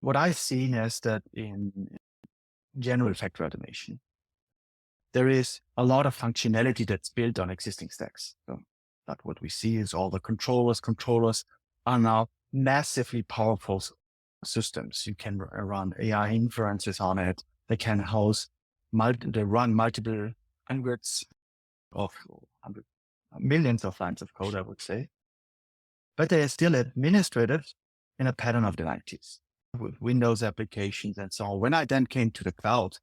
what I've seen is that in general factory automation, there is a lot of functionality that's built on existing stacks. So that what we see is all the controllers. Controllers are now massively powerful systems. You can run AI inferences on it. They can host, they run multiple hundreds of millions of lines of code, I would say. But they are still administrated in a pattern of the 90s with Windows applications and so on. When I then came to the cloud,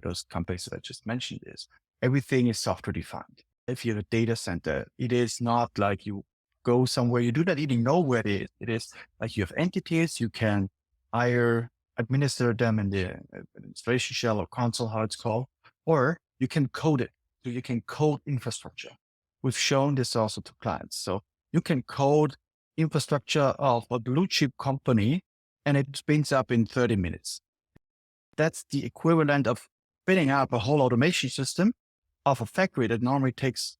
those companies that I just mentioned, is everything is software defined. If you have a data center, it is not like you go somewhere, you do not even know where it is. It is like you have entities, you can administer them in the administration shell or console, how it's called, or you can code it. So you can code infrastructure. We've shown this also to clients. So you can code infrastructure of a blue chip company and it spins up in 30 minutes. That's the equivalent of spinning up a whole automation system of a factory that normally takes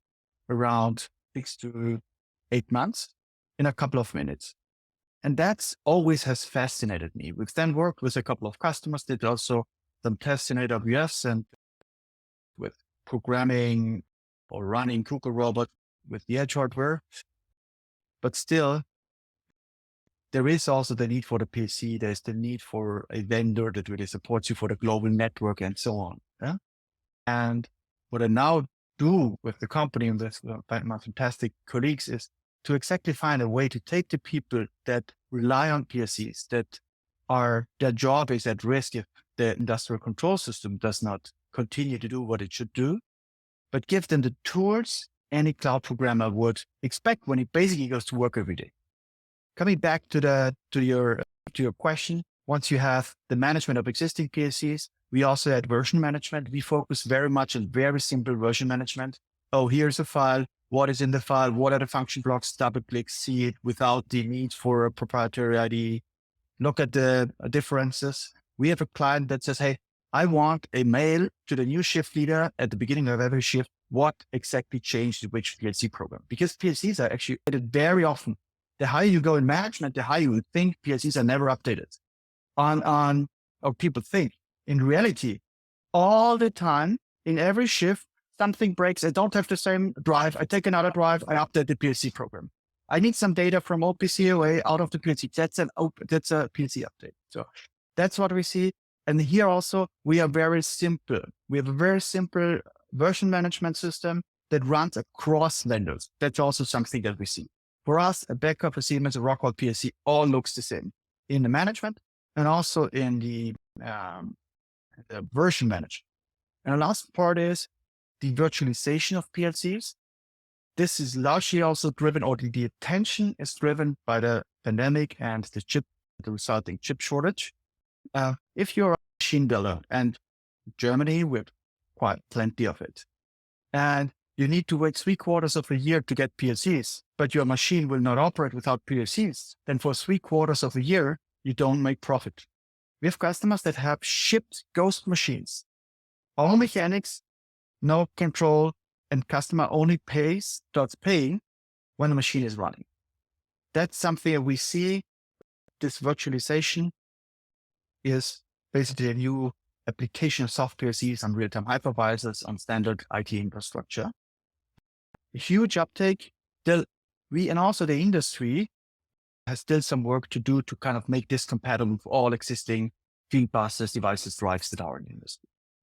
around 6 to 8 months in a couple of minutes. And that's always has fascinated me. We've then worked with a couple of customers, did also some tests in AWS and with programming or running Google Robot with the edge hardware. But still, there is also the need for the PC. There's the need for a vendor that really supports you for the global network and so on. Yeah? And what I now do with the company and with my fantastic colleagues is to exactly find a way to take the people that rely on PLCs, their job is at risk if the industrial control system does not continue to do what it should do, but give them the tools any cloud programmer would expect when he basically goes to work every day. Coming back to your question, once you have the management of existing PLCs, we also had version management. We focus very much on very simple version management. Oh, here's a file. What is in the file? What are the function blocks? Double click, see it without the need for a proprietary ID. Look at the differences. We have a client that says, hey, I want a mail to the new shift leader at the beginning of every shift. What exactly changed in which PLC program? Because PLCs are actually updated very often. The higher you go in management, the higher you would think PLCs are never updated or people think. In reality, all the time, in every shift, something breaks. I don't have the same drive. I take another drive. I update the PLC program. I need some data from OPCOA out of the PLC. That's a PLC update. So that's what we see. And here also, we are very simple. We have a very simple version management system that runs across vendors. That's also something that we see. For us, a backup, a Siemens, a Rockwell PLC all looks the same in the management and also in the version management. And the last part is the virtualization of PLCs. This is largely also driven, or the attention is driven by the pandemic and the resulting chip shortage. If you're a machine builder, and Germany with quite plenty of it, and you need to wait 3/4 of a year to get PLCs, but your machine will not operate without PLCs, then for 3/4 of a year, you don't make profit. We have customers that have shipped ghost machines, all mechanics, no control, and customer only starts paying when the machine is running. That's something we see. This virtualization is basically a new application of soft PLCs on real-time hypervisors on standard IT infrastructure. A huge uptake. And also the industry has still some work to do to kind of make this compatible with all existing field buses, devices, drives that are in the industry.